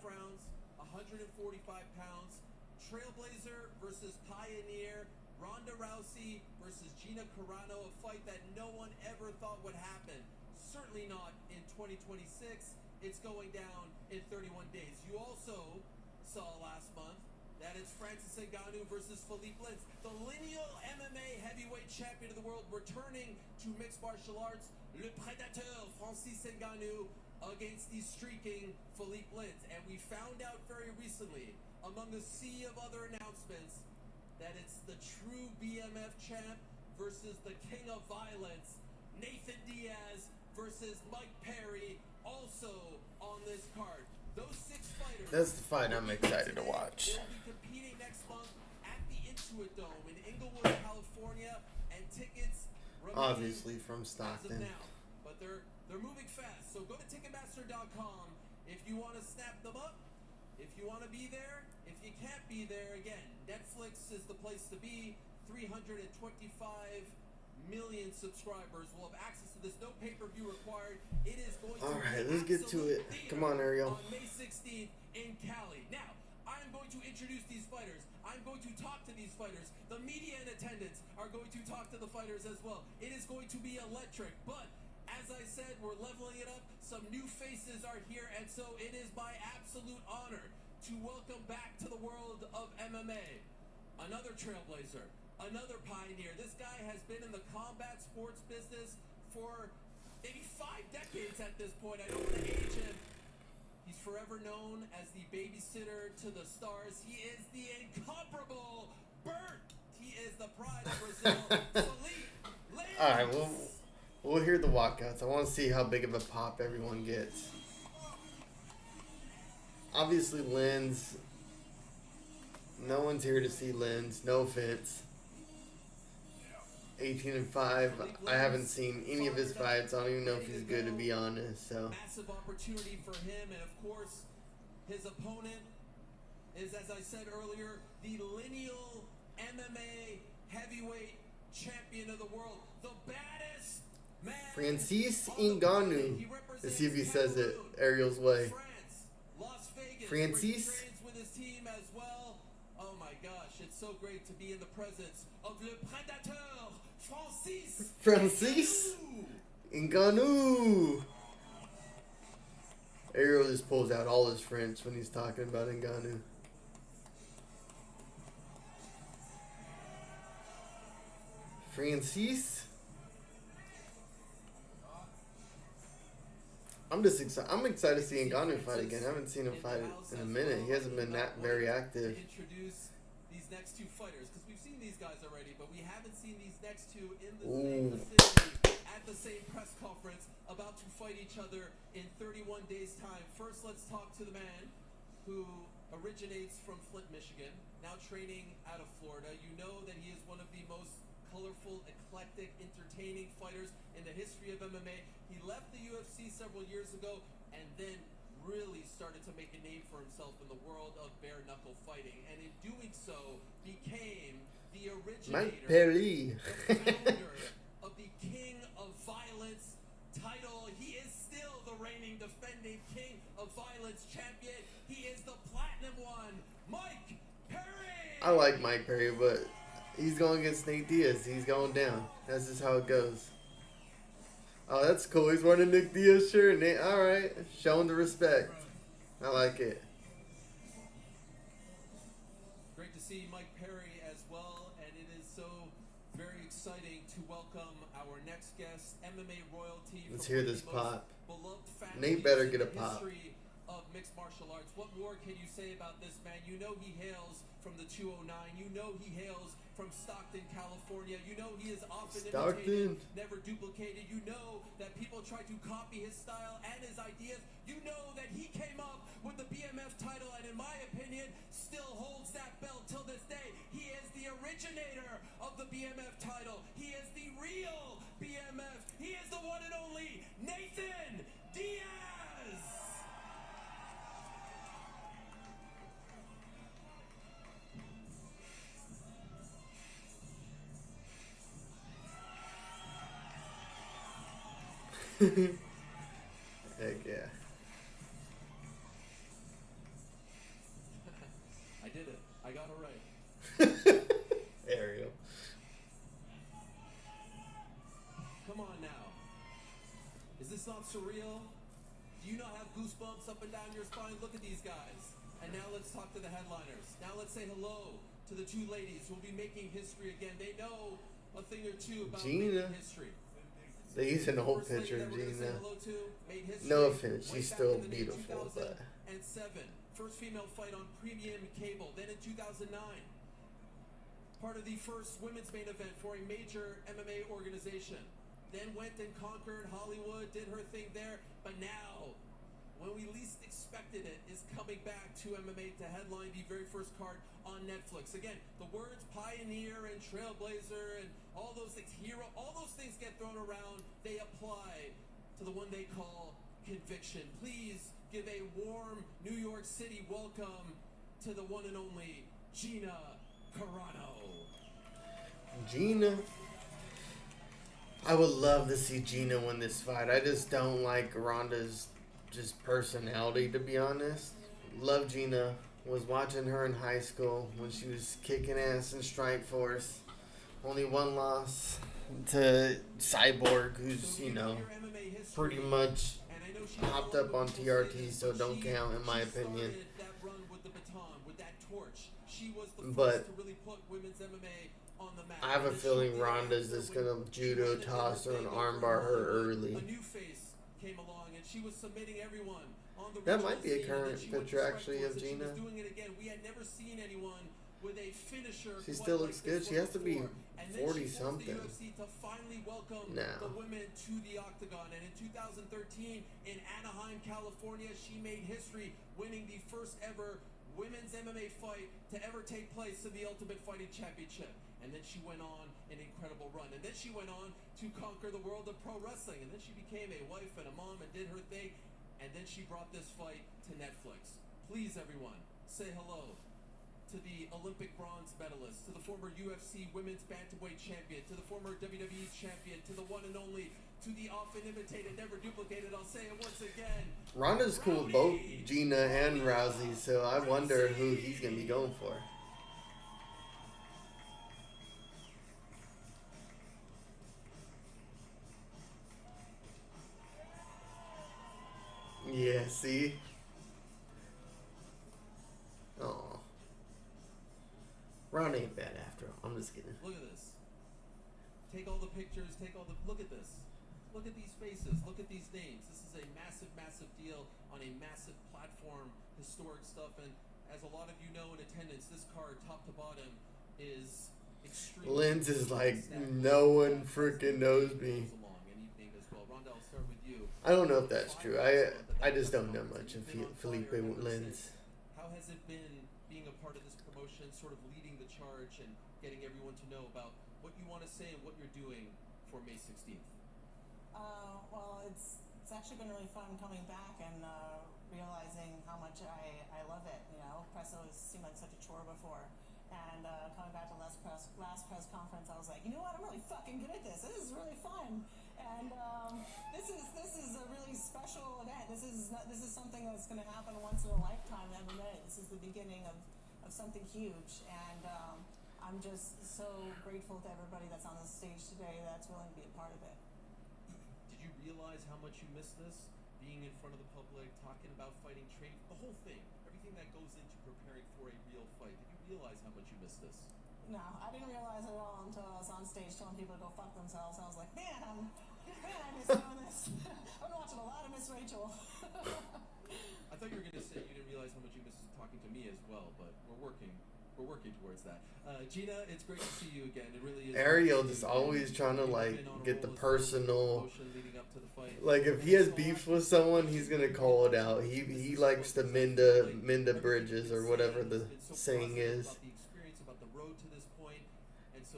rounds, 145 pounds. Trailblazer versus Pioneer. Ronda Rousey versus Carano, a fight that no one ever thought would happen. Certainly not in 2026. It's going down in 31 days. You also saw last month that it's Francis Ngannou versus Philippe Lins. The lineal MMA heavyweight champion of the world returning to mixed martial arts. Le Prédateur, Francis Ngannou, against the streaking Philippe Lins. And we found out very recently, among a sea of other announcements, that it's the true BMF champ versus the king of violence, Nathan Diaz versus Mike Perry, also on this card. Those 6 fighters. That's the fight I'm excited to watch. They'll be competing next month at the Intuit Dome in Inglewood, California, and tickets obviously from Stockton. Now, but they're moving fast. So go to Ticketmaster.com if you want to snap them up. If you want to be there, if you can't be there, again, Netflix is the place to be. 325 million subscribers will have access to this. No pay-per-view required. It is going to All right, let's get to it. Come on, Ariel. On May 16th in Cali. Now, I'm going to introduce these fighters. I'm going to talk to these fighters. The media in attendance are going to talk to the fighters as well. It is going to be electric, but as I said, we're leveling it up. Some new faces are here, and so it is my absolute honor to welcome back to the world of MMA another trailblazer, another pioneer. This guy has been in the combat sports business for maybe 5 decades at this point. I don't want to age him. He's forever known as the babysitter to the stars. He is the incomparable Bert. He is the pride of Brazil. Philippe Lins. All right, we'll hear the walkouts. I want to see how big of a pop everyone gets. Obviously, Lins. No one's here to see Lins. No offense. 18-5. I haven't seen any of his fights. I don't even know if he's good, to be honest. So massive opportunity for him, and of course, his opponent is, as I said earlier, the lineal MMA heavyweight champion of the world, the baddest man. Francis Ngannou. Let's see if he says it Ariel's way. Las Vegas, Francis. With his team as well. Oh my gosh, it's so great to be in the presence of Le Prédateur, Francis Ngannou. Ariel just pulls out all his French when he's talking about Ngannou. Francis. I'm excited to see Ngannou fight again. I haven't seen him fight in a minute. He hasn't been that very active. Introduce these next 2 fighters, because we've seen these guys already, but we haven't seen these next 2 in the same vicinity at the same press conference, about to fight each other in 31 days' time. First, let's talk to the man who originates from Flint, Michigan, now training out of Florida. You know that he is one of the most colorful, eclectic, entertaining fighters in the history of MMA. He left the UFC several years ago and then really started to make a name for himself in the world of bare knuckle fighting, and in doing so became the originator, the founder of the King of Violence title. He is still the reigning, defending King of Violence champion. He is the platinum one, Mike Perry. I like Mike Perry, but he's going against Nate Diaz. He's going down. That's just how it goes. Oh, that's cool. He's wearing a Nick Diaz shirt. All right. Showing the respect. I like it. Great to see Mike Perry as well. And it is so very exciting to welcome our next guest, MMA royalty. Let's hear this pop. Nate Nate better get a pop. Of mixed martial arts. What more can you say about this man? You know he hails from the 209. You know he hails from Stockton, California. You know he is often imitated, never duplicated. You know that people try to copy his style and his ideas. You know that he came up with the BMF title and, in my opinion, still holds that belt till this day. He is the originator of the BMF title. He is the real BMF. He is the one and only Nathan Diaz. Heck yeah. not surreal? Do you not have goosebumps up and down your spine? Look at these guys. And now let's talk to the headliners. Now let's say hello to the two ladies who will be making history again. They know a thing or two about making history. They use an old picture of Gina. No offense, she's still beautiful, but... 2007, first female fight on premium cable. Then in 2009, part of the first women's main event for a major MMA organization. Then went and conquered Hollywood, did her thing there. But now, when we least expected it, is coming back to MMA to headline the very first card on Netflix. Again, the words pioneer and trailblazer and all those things, hero, all those things get thrown around. They apply to the one they call conviction. Please give a warm New York City welcome to the one and only Gina Carano. Gina. I would love to see Gina win this fight. I just don't like Ronda's just personality, to be honest. Love Gina. Was watching her in high school when she was kicking ass in Strikeforce. Only one loss to Cyborg, who's, you know, pretty much hopped up on TRT, so don't count in my opinion. But I have a feeling Ronda's just gonna judo toss her and armbar her early. That might be a current picture actually of Gina. She still looks good. She has to be 40 something. Now. The women to the octagon, and in 2013 in Anaheim, California, she made history, winning the first ever women's MMA fight to ever take place in the Ultimate Fighting Championship. And then she went on an incredible run. And then she went on to conquer the world of pro wrestling. And then she became a wife and a mom and did her thing. And then she brought this fight to Netflix. Please, everyone, say hello to the Olympic bronze medalist, to the former UFC women's bantamweight champion, to the former WWE champion, to the one and only, to the often imitated, never duplicated, I'll say it once again. Ronda's cool with both Gina and Rousey, so I wonder who he's going to be going for. Yeah, see? Oh. Ron ain't bad after all. I'm just kidding. Look at this. Take all the pictures, look at this. Look at these faces, look at these names. This is a massive, massive deal on a massive platform, historic stuff. And as a lot of you know in attendance, this card, top to bottom, is extremely... Lynn's is like, no one freaking knows me. I don't know if that's true. I just don't know much of Felipe Lynn's. How has it been being a part of this promotion, sort of leading the charge and getting everyone to know about what you want to say and what you're doing for May 16th? Well, it's actually been really fun coming back and realizing how much I love it. You know, press always seemed like such a chore before. And coming back to last press conference, I was like, you know what? I'm really fucking good at this. This is really fun. And this is a really special event. This is something that's going to happen once in a lifetime in MMA. This is the beginning of something huge. And I'm just so grateful to everybody that's on the stage today that's willing to be a part of it. Did you realize how much you missed this? Being in front of the public, talking about fighting, training, the whole thing. Everything that goes into preparing for a real fight. Did you realize how much you missed this? No, I didn't realize it at all until I was on stage telling people to go fuck themselves. I was like, man, I miss doing this. I've been watching a lot of Miss Rachel. I thought you were going to say you didn't realize how much you missed talking to me as well, but we're working towards that. Gina, it's great to see you again. It really is. Ariel just always trying to like get the personal. Like if he has beef with someone, he's gonna call it out. He likes to mend the bridges or whatever the saying is.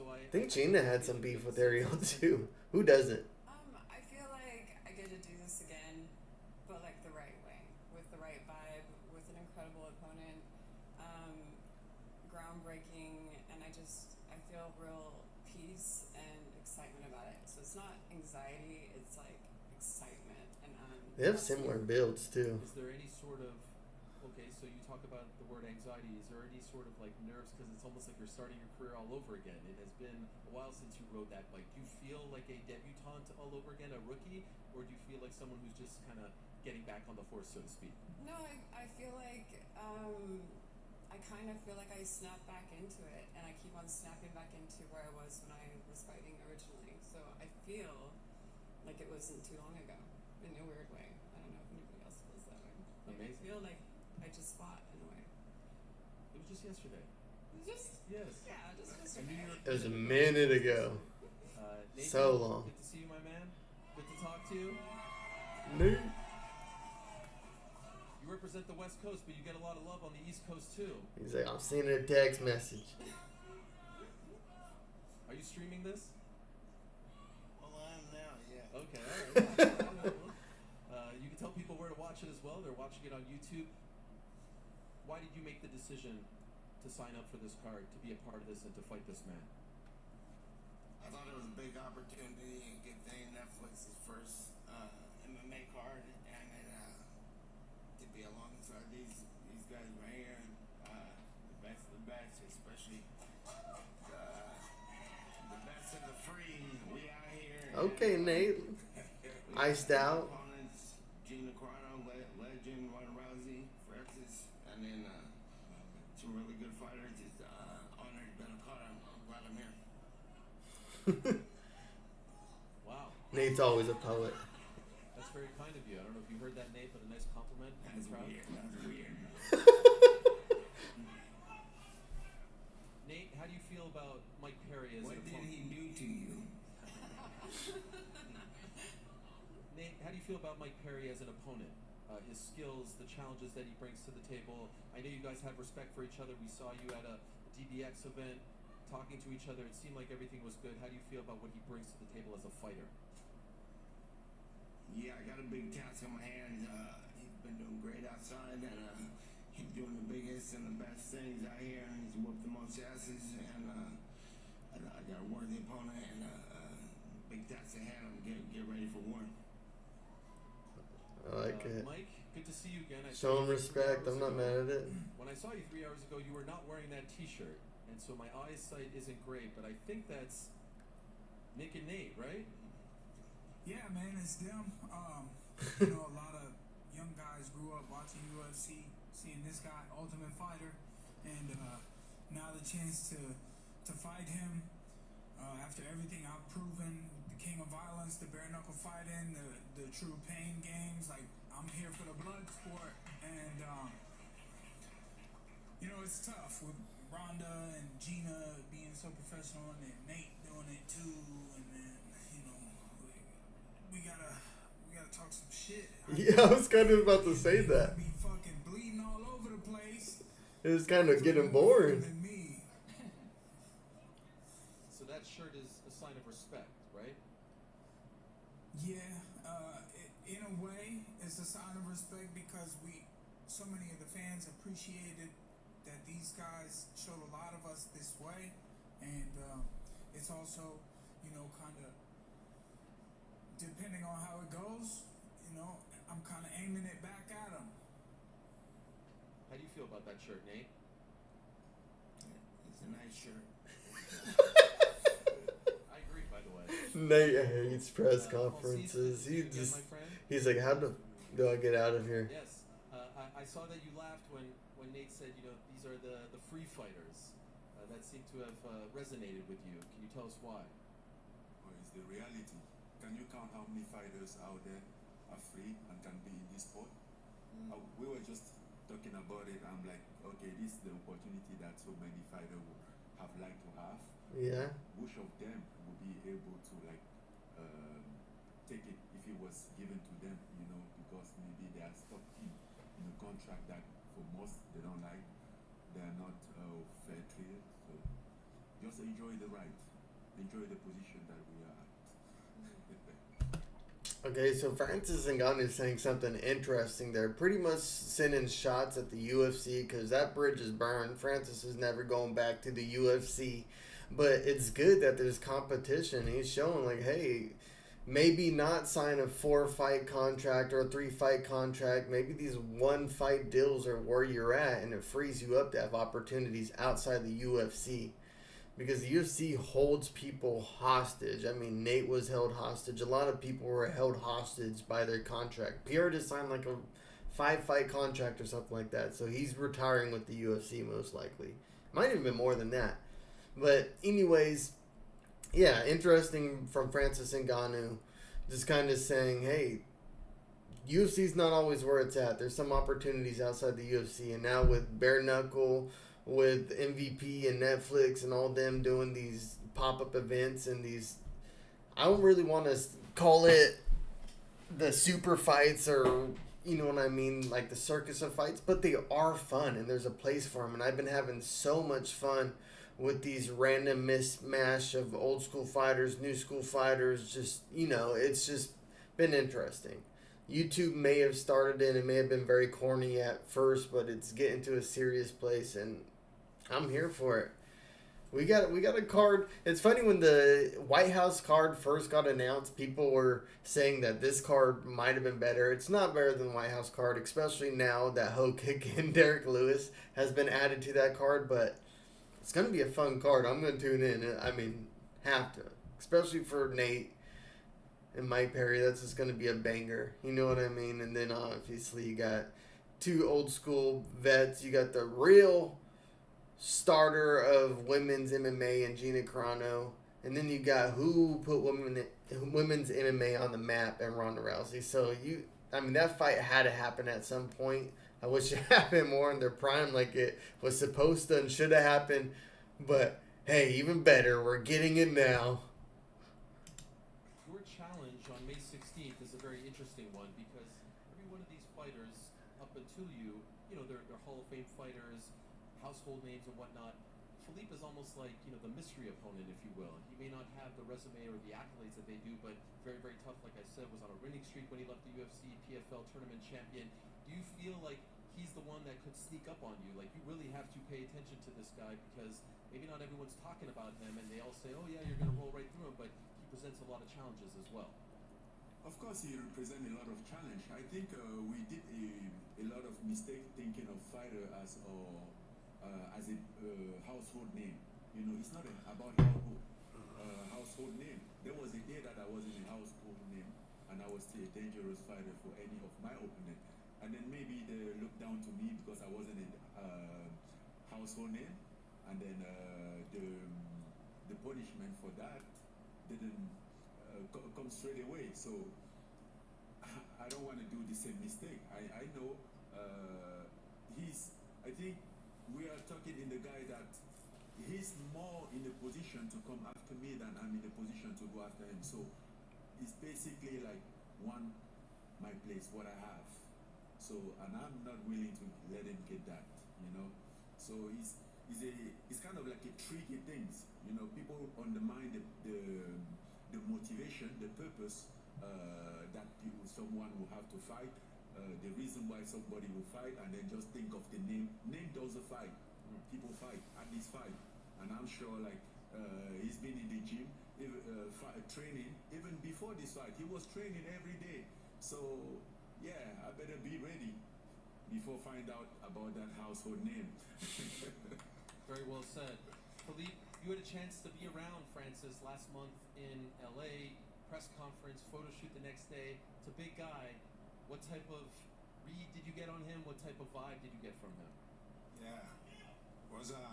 I think Gina had some beef with Ariel too. Who doesn't? I feel like I get to do this again, but like the right way, with the right vibe, with an incredible opponent, groundbreaking, and I feel real peace and excitement about it. So it's not anxiety, it's like excitement, and they have similar builds too. Is there any sort of Okay, so you talk about the word anxiety. Is there any sort of like nerves? Because it's almost like you're starting your career all over again. It has been a while since you rode that bike. Do you feel like a debutante all over again, a rookie, or do you feel like someone who's just kind of getting back on the horse, so to speak? No, I feel like I kind of feel like I snap back into it, and I keep on snapping back into where I was when I was fighting originally. So I feel like it wasn't too long ago in a weird way. I don't know if anybody else feels that way. Like, Amazing. I feel like I just fought in a way. It was just yesterday. Just Yes. yeah, just A yesterday. New York It was a City. minute ago. Nathan, So long. Good to see you, my man. Good to talk to you. New. You represent the West Coast, but you get a lot of love on the East Coast too. He's like, I'm sending a text message. Are you streaming this? Well, I am now, yeah. Okay, all right. You can tell people where to watch it as well. They're watching it on YouTube. Why did you make the decision to sign up for this card, to be a part of this, and to fight this man? I thought it was a big opportunity and good thing. Netflix's first MMA card, and it, to be alongside these guys right here, the best of the best, especially the best of the free. We out here. Okay, Nate. Iced out. Opponents, Carano, legend, Rousey, Francis, and then some really good fighters. It's honored to be a card. I'm glad I'm here. Wow, Nate's always a poet. that's very kind of you. I don't know if you heard that, Nate, but a nice compliment from the That's crowd. weird. That's weird. Nate, how do you feel about Mike Perry as What an did opponent? he do to you? Nate, how do you feel about Mike Perry as an opponent? His skills, the challenges that he brings to the table. I know you guys have respect for each other. We saw you at a DBX event talking to each other. It seemed like everything was good. How do you feel about what he brings to the table as a fighter? Yeah, I got a big task on my hands. He's been doing great outside, and he's doing the biggest and the best things out here, and he's whooped the most asses. And I got a worthy opponent and big task at hand. I'm get ready for war. I like it. Mike, good to see you again. I Show saw him you 3 respect. hours I'm not ago. mad at it. When I saw you 3 hours ago, you were not wearing that T-shirt, and so my eyesight isn't great. But I think that's Nick and Nate, right? Yeah, man, it's them. You know, a lot of young guys grew up watching UFC, seeing this guy, Ultimate Fighter, and now the chance to fight him after everything I've proven, the king of violence, the bare knuckle fighting, the true pain games. Like, I'm here for the blood sport, and you know, it's tough with Rhonda and Gina being so professional, and then Nate doing it too, and then you know, we gotta talk some shit. Yeah, I was kind of about to say that. Be fucking bleeding all over the place. It was kind of getting boring. Than me. So that shirt is a sign of respect, right? Yeah, in a way, it's a sign of respect because so many of the fans appreciated that these guys showed a lot of us this way, and it's also, you know, kind of depending on how it goes, you know, I'm kind of aiming it back at them. How do you feel about that shirt, Nate? It's a nice shirt. I agree, by the way. Nate hates press Paul conferences. Cease, He good to see you again, just, my friend. he's like, how do I get out of here? Yes, I saw that you laughed when Nate said, you know, these are the free fighters. That seemed to have resonated with you. Can you tell us why? Or is the reality? Can you count how many fighters out there are free and can be in this sport? We were just talking about it. I'm like, okay, this is the opportunity that so many fighters would have liked to have. Yeah. Which of them would be able to like take it if it was given to them? You know, because maybe they are stuck in a contract that for most they don't like. They are not fair treated. So just enjoy the ride, enjoy the position that we are at. Okay, so Francis Ngannou is saying something interesting there. Pretty much sending shots at the UFC because that bridge is burned. Francis is never going back to the UFC. But it's good that there's competition. He's showing, like, hey, maybe not sign a 4-fight contract or a 3-fight contract. Maybe these 1-fight deals are where you're at, and it frees you up to have opportunities outside the UFC. Because the UFC holds people hostage. I mean, Nate was held hostage. A lot of people were held hostage by their contract. Pierre just signed like a 5-fight contract or something like that. So he's retiring with the UFC most likely. Might even been more than that. But anyways, yeah, interesting from Francis Ngannou. Just kind of saying, hey, UFC's not always where it's at. There's some opportunities outside the UFC. And now with Bare Knuckle, with MVP and Netflix and all them doing these pop-up events and these, I don't really want to call it the super fights or, you know what I mean, like the circus of fights, but they are fun and there's a place for them. And I've been having so much fun with these random mismatch of old school fighters, new school fighters. Just, you know, it's just been interesting. YouTube may have started it. It may have been very corny at first, but it's getting to a serious place, and I'm here for it. We got a card. It's funny, when the White House card first got announced, people were saying that this card might have been better. It's not better than the White House card, especially now that Ho Kick and Derek Lewis has been added to that card. But it's going to be a fun card. I'm going to tune in. I mean, have to. Especially for Nate and Mike Perry. That's just going to be a banger. You know what I mean? And then obviously you got two old school vets. You got the real starter of women's MMA and Gina Carano. And then you got who put women's MMA on the map, and Ronda Rousey. So that fight had to happen at some point. I wish it happened more in their prime, like it was supposed to and should have happened. But hey, even better, we're getting it now. Your challenge on May 16th is a very interesting one, because every one of these fighters, up until they're Hall of Fame fighters, household names and whatnot. Philippe is almost like, the mystery opponent, if you will. He may not have the resume or the accolades that they do, but very, very tough. Like I said, was on a winning streak when he left the UFC, PFL tournament champion. Do you feel like he's the one that could sneak up on you? Like, you really have to pay attention to this guy, because maybe not everyone's talking about him, and they all say, oh yeah, you're going to roll right through him, but he presents a lot of challenges as well. Of course, he represents a lot of challenge. I think we did a lot of mistake thinking of fighter as a household name. It's not about household name. There was a day that I wasn't a household name, and I was still a dangerous fighter for any of my opponent. And then maybe they looked down to me because I wasn't a household name, and then the punishment for that didn't come straight away. So I don't want to do the same mistake. I know I think we are talking in the guy that he's more in a position to come after me than I'm in a position to go after him. So it's basically like my place, what I have. So, and I'm not willing to let him get that, So it's kind of like a tricky thing. People undermine the motivation, the purpose that someone will have to fight. The reason why somebody will fight, and then just think of the name. Name doesn't fight. People fight, at least fight. And I'm sure, he's been in the gym, training, even before this fight. He was training every day. So, yeah, I better be ready before find out about that household name. Very well said. Philippe, you had a chance to be around Francis last month in LA, press conference, photo shoot the next day. It's a big guy. What type of read did you get on him? What type of vibe did you get from him? Yeah, it was a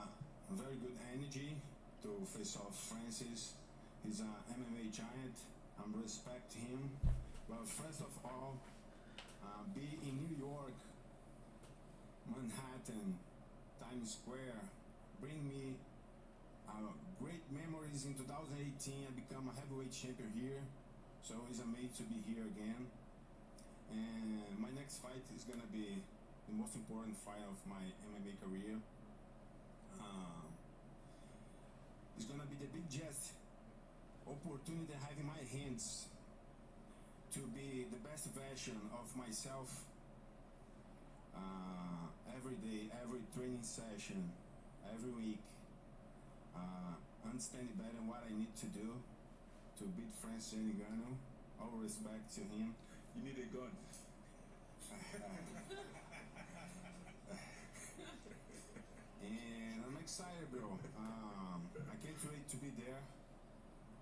very good energy to face off Francis. He's an MMA giant. I respect him. Well, first of all, be in New York, Manhattan, Times Square, bring me great memories. In 2018, I become a heavyweight champion here, so it's amazing to be here again. And my next fight is gonna be the most important fight of my MMA career. It's gonna be the biggest opportunity I have in my hands to be the best version of myself. Every day, every training session, every week, understanding better what I need to do to beat Francis Ngannou. all respect to him. You need a gun. And I'm excited, bro. I can't wait to be there.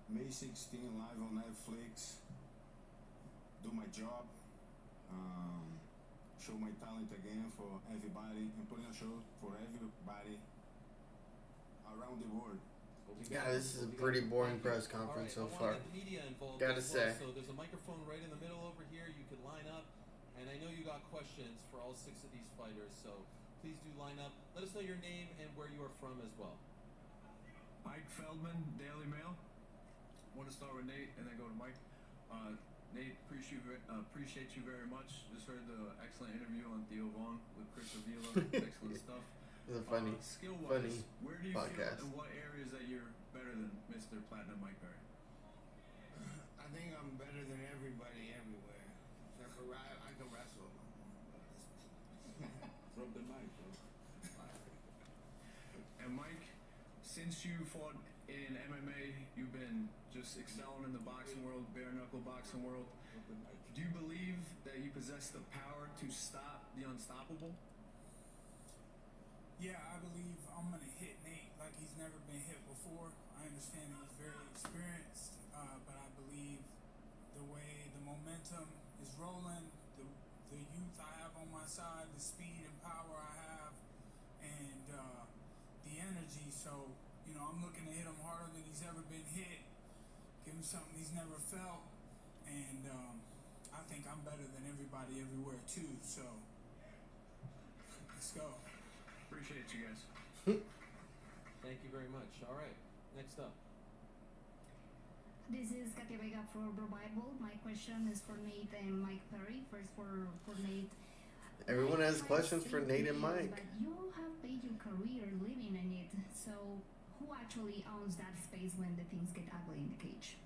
May 16 live on Netflix. Do my job. Show my talent again for everybody and put in a show for everybody around the world. Yeah, this is a pretty boring press conference so far. The media involved Gotta as well. say. So there's a microphone right in the middle over here. You can line up, and I know you got questions for all 6 of these fighters. So please do line up. Let us know your name and where you are from as well. Mike Feldman, Daily Mail. Want to start with Nate and then go to Mike. Nate, appreciate you very much. Just heard the excellent interview on Theo Vaughn with Chris Avila. Excellent stuff. It's a funny skill-wise, where do you podcast. feel in what areas that you're better than Mr. Platinum Mike Perry? I think I'm better than everybody everywhere. Except for I can wrestle. Drop the mic, bro. And Mike, since you fought in MMA, you've been just excelling in the boxing world, bare knuckle boxing world. Drop the mic. Do you believe that you possess the power to stop the unstoppable? Yeah, I believe I'm gonna hit Nate like he's never been hit before. I understand he's very experienced, but I believe the way the momentum is rolling, the youth I have on my side, the speed and power I have, and the energy. So, I'm looking to hit him harder than he's ever been hit, give him something he's never felt, and I think I'm better than everybody everywhere too. So, let's go. Appreciate you guys. Thank you very much. All right, next up. This is Katia Vega for Bro Bible. My question is for Nate and Mike Perry. First for Nate. Everyone has Mike questions has for said Nate to and you, Mike. But you have made your career living in it. So who actually owns that space when the things get ugly in the cage?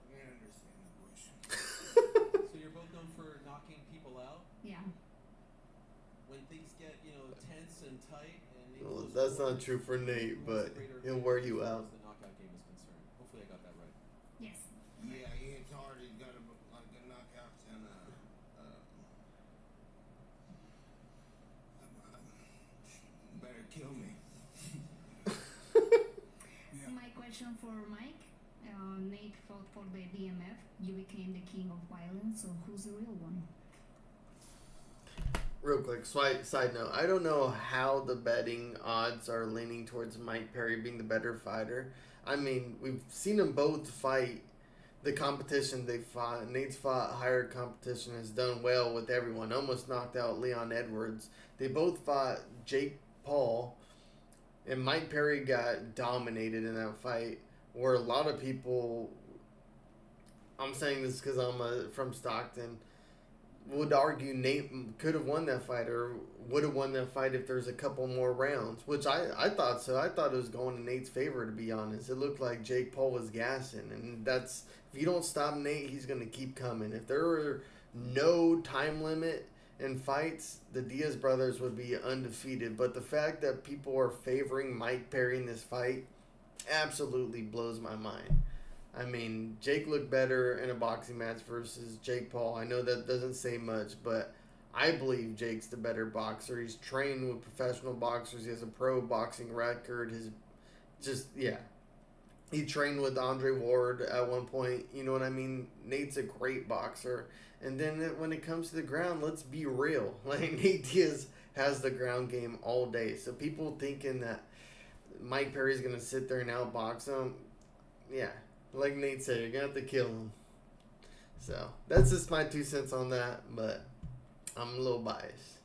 I don't understand the question. So you're both known for knocking people out. Yeah. When things get, tense and tight, and Well, that's not true for Nate, but he'll wear you out. The knockout game is concerned. Hopefully, I got that right. Yes. Yeah, he hits hard. He's got a knockouts and better kill me. Yeah. My question for Mike. Nate fought for the BMF. You became the king of violence. So who's the real one? Real quick, side note. I don't know how the betting odds are leaning towards Mike Perry being the better fighter. I mean, we've seen them both fight the competition they fought. Nate's fought higher competition, has done well with everyone. Almost knocked out Leon Edwards. They both fought Jake Paul, and Mike Perry got dominated in that fight. Where a lot of people, I'm saying this because I'm from Stockton, would argue Nate could have won that fight or would have won that fight if there's a couple more rounds, which I thought so. I thought it was going in Nate's favor, to be honest. It looked like Jake Paul was gassing, and that's, if you don't stop Nate, he's going to keep coming. If there were no time limit in fights, the Diaz brothers would be undefeated. But the fact that people are favoring Mike Perry in this fight absolutely blows my mind. I mean, Jake looked better in a boxing match versus Jake Paul. I know that doesn't say much, but I believe Jake's the better boxer. He's trained with professional boxers. He has a pro boxing record. He trained with Andre Ward at one point. You know what I mean? Nate's a great boxer. And then when it comes to the ground, let's be real. Like, Nate Diaz has the ground game all day. So people thinking that Mike Perry's going to sit there and outbox him, yeah. Like Nate said, you're going to have to kill him. So, that's just my 2 cents on that, but I'm a little biased.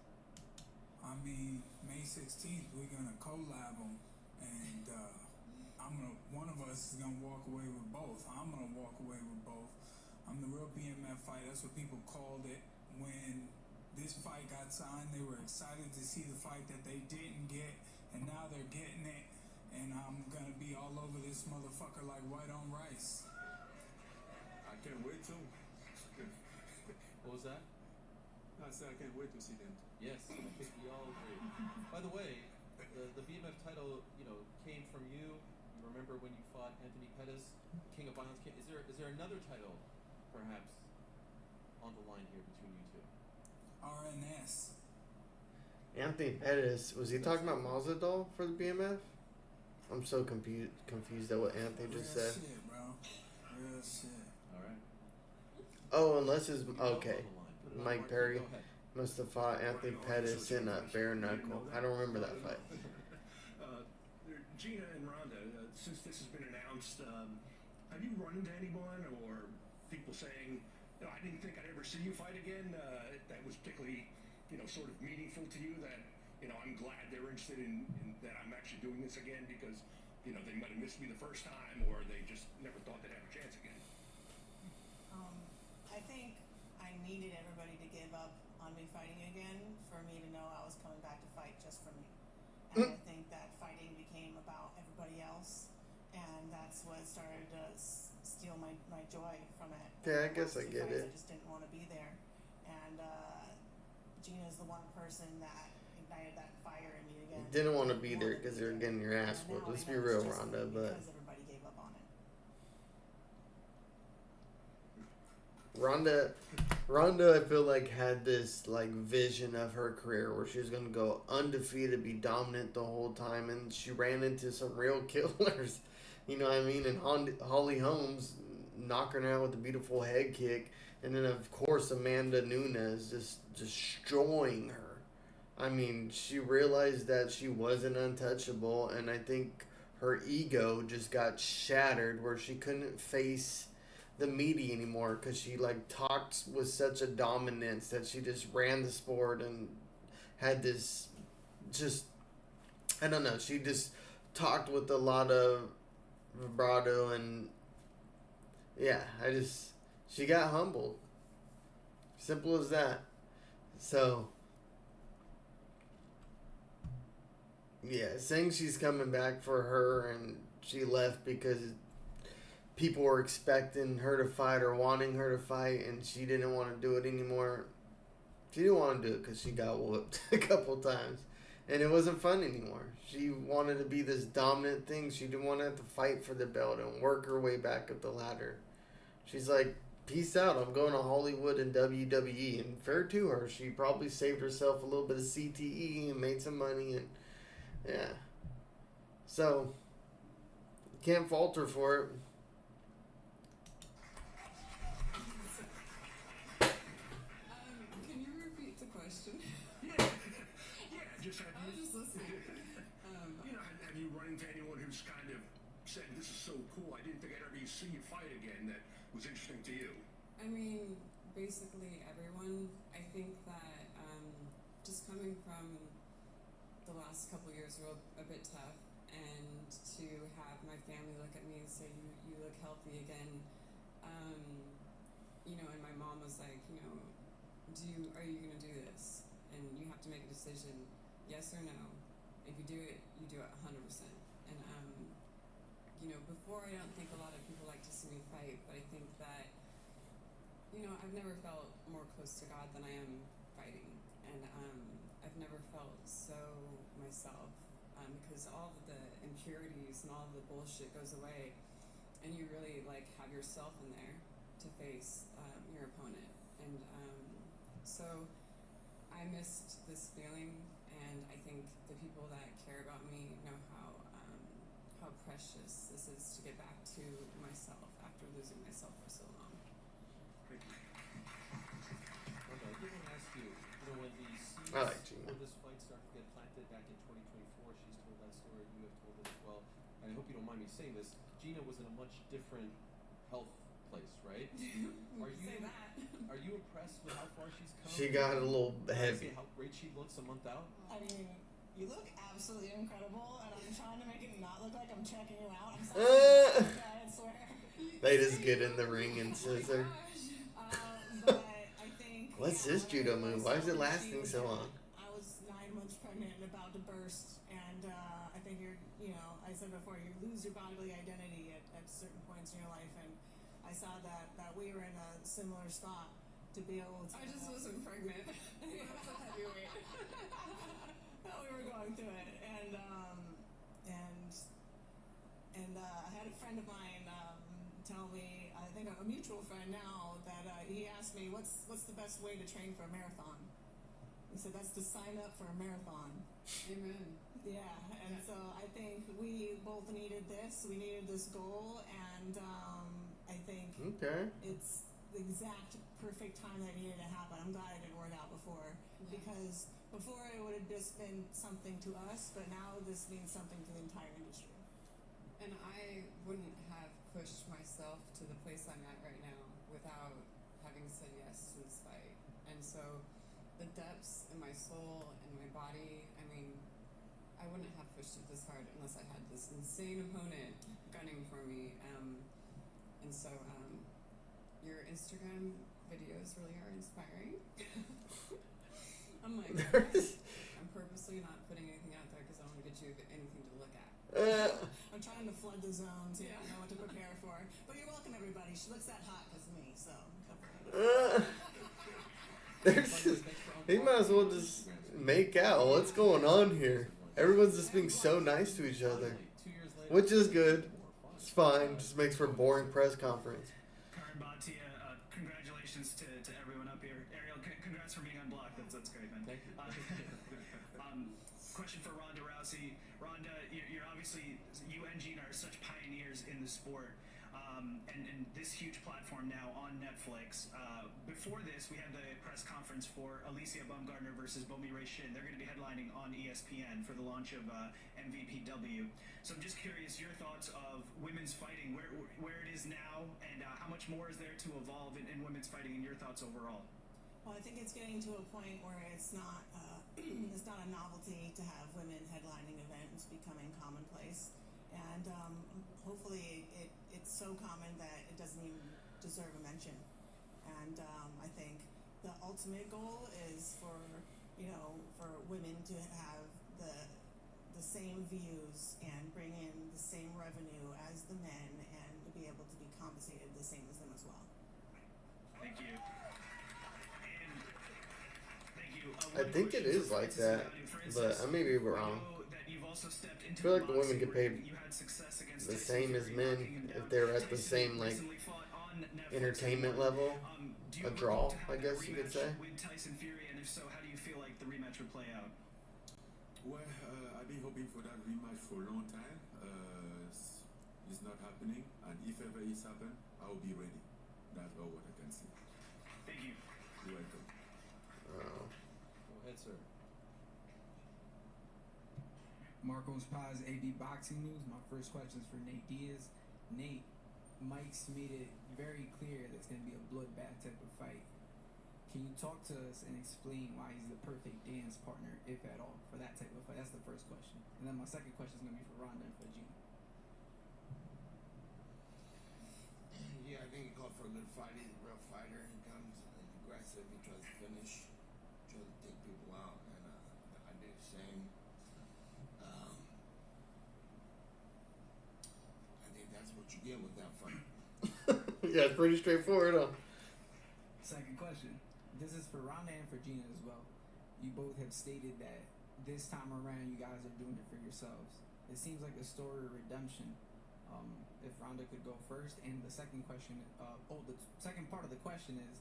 I mean, May 16th, we're gonna collab them, and one of us is gonna walk away with both. I'm gonna walk away with both. I'm the real BMF fight. That's what people called it. When this fight got signed, they were excited to see the fight that they didn't get, and now they're getting it. And I'm gonna be all over this motherfucker like white on rice. I can't wait to. What was that? I said I can't wait to see them. Yes, I think we all agree. By the way, the BMF title, came from you. You remember remember when you fought Anthony Pettis, King of Violence. Is there another title, perhaps, on the line here between you two? RNS. Anthony Pettis, was he talking about Masvidal for the BMF? I'm so confused at what Anthony just Real said. shit, bro. Real shit. All right. Oh, unless it's Put it up okay. on the line. Put it on Mike Mark, Perry go ahead. must have fought Anthony Pettis in a bare knuckle. I don't remember that fight. Gina and Rhonda, since this has been announced, have you run into anyone or people saying, I didn't think I'd ever see you fight again? That was particularly, sort of meaningful to you that, I'm glad they were interested in that I'm actually doing this again because, they might have missed me the first time or they just never thought they'd have a chance again. I think I needed everybody to give up on me fighting again for me to know I was coming back to fight just for me. And I think that fighting became about everybody else, and that's what started to steal my joy from it. Yeah, I guess I get it. I just didn't want to be there. And Gina's the one person that ignited that fire in me again. You didn't want to be there because you were getting your ass whooped. Let's be real, Rhonda. But because everybody gave up on it. Rhonda, I feel like had this like vision of her career where she was gonna go undefeated, be dominant the whole time, and she ran into some real killers. You know what I mean? And Holly Holmes knocking her out with a beautiful head kick, and then of course Amanda Nunes just destroying her. I mean, she realized that she wasn't untouchable, and I think her ego just got shattered where she couldn't face the media anymore because she like talked with such a dominance that she just ran the sport and had this just, I don't know, she just talked with a lot of vibrato, and yeah, she got humbled. Simple as that. So yeah, saying she's coming back for her and she left because people were expecting her to fight or wanting her to fight, and she didn't want to do it anymore. She didn't want to do it because she got whooped a couple times, and it wasn't fun anymore. She wanted to be this dominant thing. She didn't want to have to fight for the belt and work her way back up the ladder. She's like, peace out, I'm going to Hollywood and WWE, and fair to her. She probably saved herself a little bit of CTE and made some money, and yeah. So, can't fault her for it. Can you repeat the question? Just have I was you, just listening. have you run into anyone who's kind of said, this is so cool, I didn't think I'd ever see you fight again, that was interesting to you? I mean, basically everyone. I think that just coming from the last couple years were a bit tough, and to have my family look at me and say, you look healthy again, and my mom was like, are you going to do this? And you have to make a decision, yes or no. If you do it, you do it 100%. And, before I don't think a lot of people like to see me fight, but I think that, I've never felt more close to God than I am fighting. And I've never felt so myself, because all of the impurities and all of the bullshit goes away, and you really have yourself in there to face your opponent. And so I missed this feeling, and I think the people that care about me know how precious this is to get back to myself after losing myself for so long. Okay, I did want to ask you, when the seeds I like Gina. for this fight started to get planted back in 2024, she's told that story, you have told it as well, and I hope you don't mind me saying this, Gina was in a much different health place, right? Say that. Are you impressed with how far she's come? She got a little Can I heavy. say how great she looks a month out? I mean, you look absolutely incredible, and I'm trying to make it not look like I'm checking you out. I'm sorry, I swear. They just get in the ring and scissor. But I think. What's this judo move? Why is it lasting so long? I was 9 months pregnant and about to burst, and I think I said before, you lose your bodily identity at certain points in your life, and I saw that we were in a similar spot to be able to. I just wasn't pregnant. I was a heavyweight. We were going through it, and I had a friend of mine tell me, I think a mutual friend now, that he asked me, what's the best way to train for a marathon? He said, that's to sign up for a marathon. Amen. Yeah, and so I think we both needed this. We needed this goal, and I think it's the exact perfect time that needed to happen. I'm glad it didn't work out before, because before it would have just been something to us, but now this means something to the entire industry. And I wouldn't have pushed myself to the place I'm at right now without having said yes to this fight. And so the depths in my soul and my body, I mean, I wouldn't have pushed it this hard unless I had this insane opponent gunning for me. And so your Instagram videos really are inspiring. I'm like, I'm purposely not putting anything out there because I want to get you anything to look at. I'm trying to flood the zone so you know what to prepare for. But you're welcome, everybody. She looks that hot because of me, so. He might as well just make out. What's going on here? Everyone's just being so nice to each other, which is good. It's fine. Just makes for a boring press conference. Congratulations to everyone up here. Ariel, congrats for being unblocked. That's great, man. Thank you. Question for Ronda Rousey. Ronda, you're obviously, you and Gina are such pioneers in the sport, and this huge platform now on Netflix. Before this, we had the press conference for Alicia Baumgartner versus Bomi Ray Shin. They're going to be headlining on ESPN for the launch of MVPW. So I'm just curious, your thoughts of women's fighting, where it is now, and how much more is there to evolve in women's fighting, and your thoughts overall? Well, I think it's getting to a point where it's not it's not a novelty to have women headlining events becoming commonplace, and hopefully it's so common that it doesn't even deserve a mention. And I think the ultimate goal is for women to have the same views and bring in the same revenue as the men, and to be able to be compensated the same as them as well. Thank you. I think it is like that, but I may be wrong. I feel like the women get paid the same as men if they're at the same entertainment level. A draw, I guess you could say. With Tyson Fury, and if so, how do you feel like the rematch would play out? Well, I've been hoping for that rematch for a long time. It's not happening, and if ever it's happened, I'll be ready. That's all what I can say. Thank you. You're welcome. Go ahead, sir. Marcos Paz, AB Boxing News. My first question is for Nate Diaz. Nate, Mike's made it very clear that it's going to be a bloodbath type of fight. Can you talk to us and explain why he's the perfect dance partner, if at all, for that type of fight? That's the first question. And then my second question is going to be for Ronda and for Gina. Yeah, I think he called for a good fight. He's a real fighter. He comes aggressive. He tries to finish, tries to take people out, and I do the same. I think that's what you get with that fight. Yeah, it's pretty straightforward, huh? Second question. This is for Ronda and for Gina as well. You both have stated that this time around you guys are doing it for yourselves. It seems like a story of redemption. If Ronda could go first. And the second question, the second part of the question is,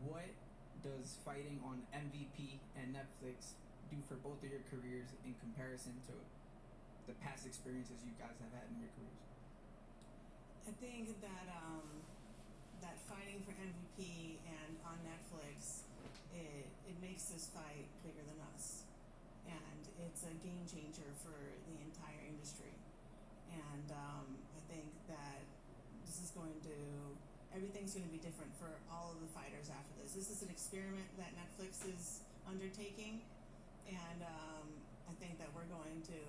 what does fighting on MVP and Netflix do for both of your careers in comparison to the past experiences you guys have had in your careers? I think that that fighting for MVP and on Netflix, it makes this fight bigger than us, and it's a game changer for the entire industry. And I think that everything's going to be different for all of the fighters after this. This is an experiment that Netflix is undertaking, and I think that we're going to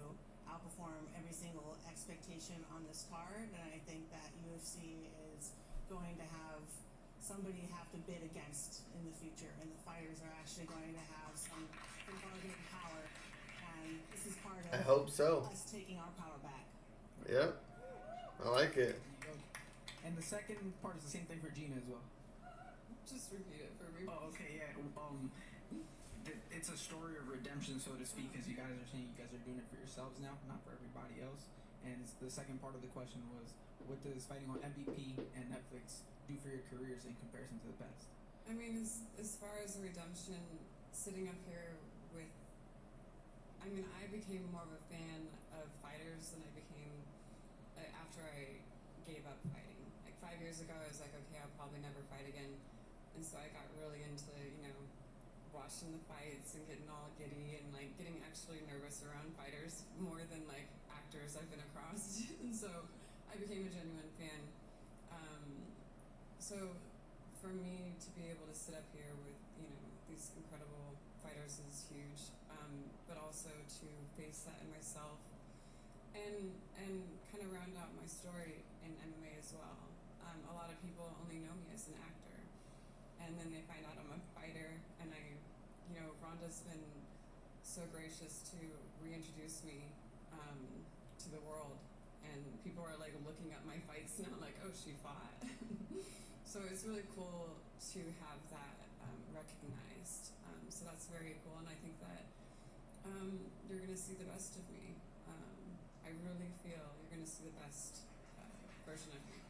outperform every single expectation on this card, and I think that UFC is going to have somebody have to bid against in the future, and the fighters are actually going to have some bargaining power, and this is part of I hope so. us taking our power back. Yep. I like it. And the second part is the same thing for Gina as well. Just repeat it for me. Oh, okay, yeah. It's a story of redemption, so to speak, as you guys are saying you guys are doing it for yourselves now, not for everybody else. And the second part of the question was, what does fighting on MVP and Netflix do for your careers in comparison to the past? I mean, as far as redemption, sitting up here with, I mean, I became more of a fan of fighters than I became after I gave up fighting. Like 5 years ago, I was like, okay, I'll probably never fight again. And so I got really into, watching the fights and getting all giddy and like getting actually nervous around fighters more than like actors I've been across. And so I became a genuine fan. So for me to be able to sit up here with, these incredible fighters is huge. But also to face that in myself and kind of round out my story in MMA as well. A lot of people only know me as an actor, and then they find out I'm a fighter, and Ronda's been so gracious to reintroduce me to the world, and people are like looking at my fights now like, oh, she fought. So it's really cool to have that recognized. So that's very cool, and I think that you're going to see the best of me. I really feel you're going to see the best version of me.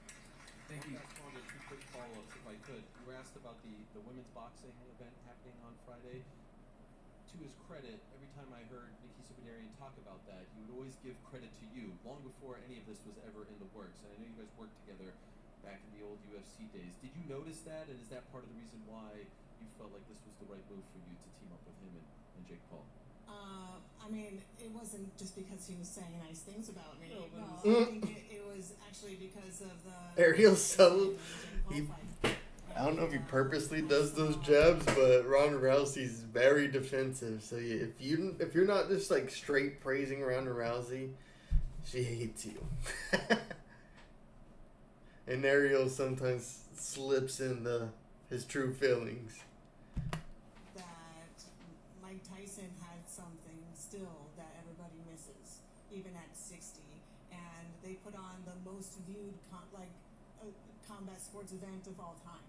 Thank you. Two quick follow-ups, if I could. You were asked about the women's boxing event happening on Friday. To his credit, every time I heard Nikki Subbanarian talk about that, he would always give credit to you, long before any of this was ever in the works. And I know you guys worked together back in the old UFC days. Did you notice that, and is that part of the reason why you felt like this was the right move for you to team up with him and Jake Paul? I mean, it wasn't just because he was saying nice things about me. No, but I think it was actually because of the Ariel's so I don't know if he purposely does those jabs, but Ronda Rousey's very defensive. So yeah, if you're not just like straight praising Ronda Rousey, she hates you. And Ariel sometimes slips in his true feelings. That Mike Tyson had something still that everybody misses, even at 60, and they put on the most viewed combat sports event of all time.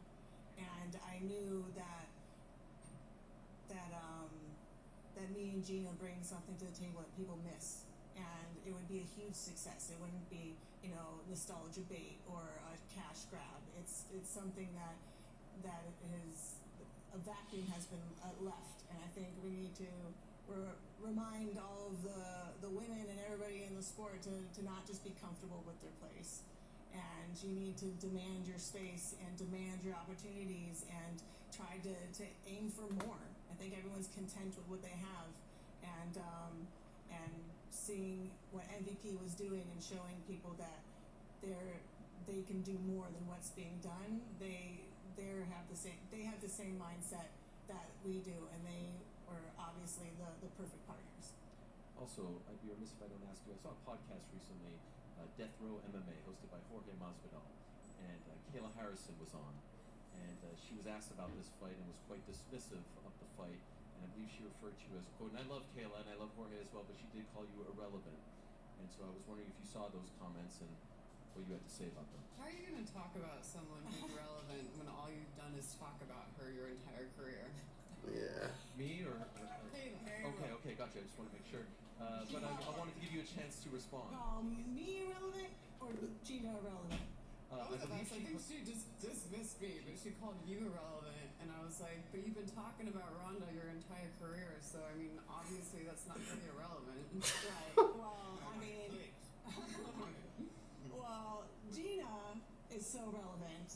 And I knew that me and Gina bring something to the table that people miss, and it would be a huge success. It wouldn't be nostalgia bait or a cash grab. It's something that is a vacuum has been left, and I think we need to remind all of the women and everybody in the sport to not just be comfortable with their place. And you need to demand your space and demand your opportunities and try to aim for more. I think everyone's content with what they have, and seeing what MVP was doing and showing people that they can do more than what's being done. They have the same mindset that we do, and they are obviously the perfect partners. Also, I'd be remiss if I don't ask you. I saw a podcast recently, Death Row MMA, hosted by Jorge Masvidal, and Kayla Harrison was on, and she was asked about this fight and was quite dismissive of the fight, and I believe she referred to you as, quote, and I love Kayla and I love Jorge as well, but she did call you irrelevant, and so I was wondering if you saw those comments and what you had to say about them. How are you going to talk about someone who's relevant when all you've done is talk about her your entire career? Yeah. Me or Hey, okay, gotcha. I just want to make sure. But I wanted to give you a chance to respond. Me irrelevant or Gina irrelevant? I think she just dismissed me, but she called you irrelevant, and I was like, but you've been talking about Ronda your entire career, so I mean, obviously that's not really irrelevant. Right. Well, I mean, Gina is so relevant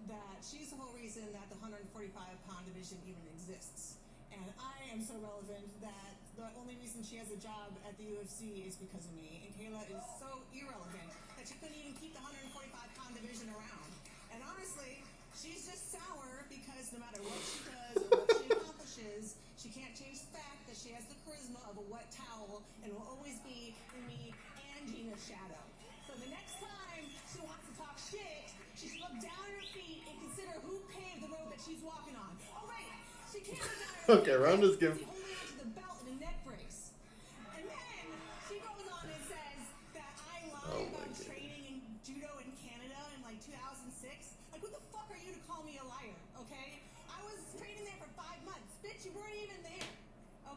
that she's the whole reason that the 145-pound division even exists. And I am so relevant that the only reason she has a job at the UFC is because of me. And Kayla is so irrelevant that she couldn't even keep the 145-pound division around. And honestly, she's just sour because no matter what she does or what she accomplishes, she can't change the fact that she has the charisma of a wet towel and will always be in me and Gina's shadow. So the next time she wants to talk shit, she should look down at her feet and consider who paved the road that she's walking on. Oh, right. She can't look down at her Okay, Ronda's giving. holding on to the belt and a neck brace. And then she goes on and says that I lied about training in judo in Canada in like 2006. Like, what the fuck are you to call me a liar, okay? I was training there for 5 months. Bitch, you weren't even there,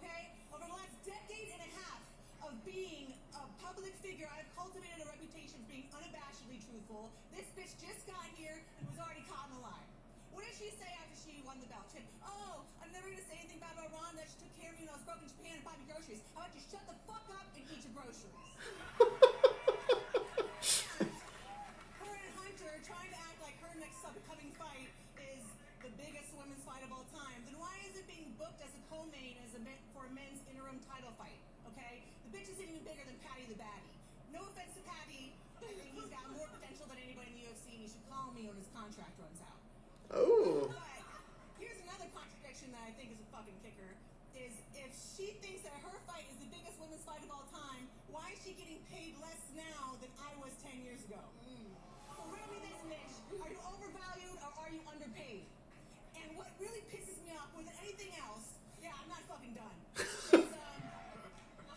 okay? Over the last decade and a half of being a public figure, I've cultivated a fool. This bitch just got here and was already caught in the lie. What did she say after she won the belt? She said, oh, I'm never going to say anything bad about Ronda. She took care of me when I was broke in Japan and bought me groceries. How about you shut the fuck up and eat your groceries? Her and Hunter trying to act like her next upcoming fight is the biggest women's fight of all time. Then why is it being booked as a co-main for a men's interim title fight? Okay? The bitch isn't even bigger than Patty the Baddie. No offense to Patty. I think he's got more potential than anybody in the UFC, and he should call me when his contract runs out. Oh. But here's another contradiction that I think is a fucking kicker, is if she thinks that her fight is the biggest women's fight of all time, why is she getting paid less now than I was 10 years ago? So riddle me this, bitch. Are you overvalued or are you underpaid? And what really pisses me off more than anything else, yeah, I'm not fucking done, is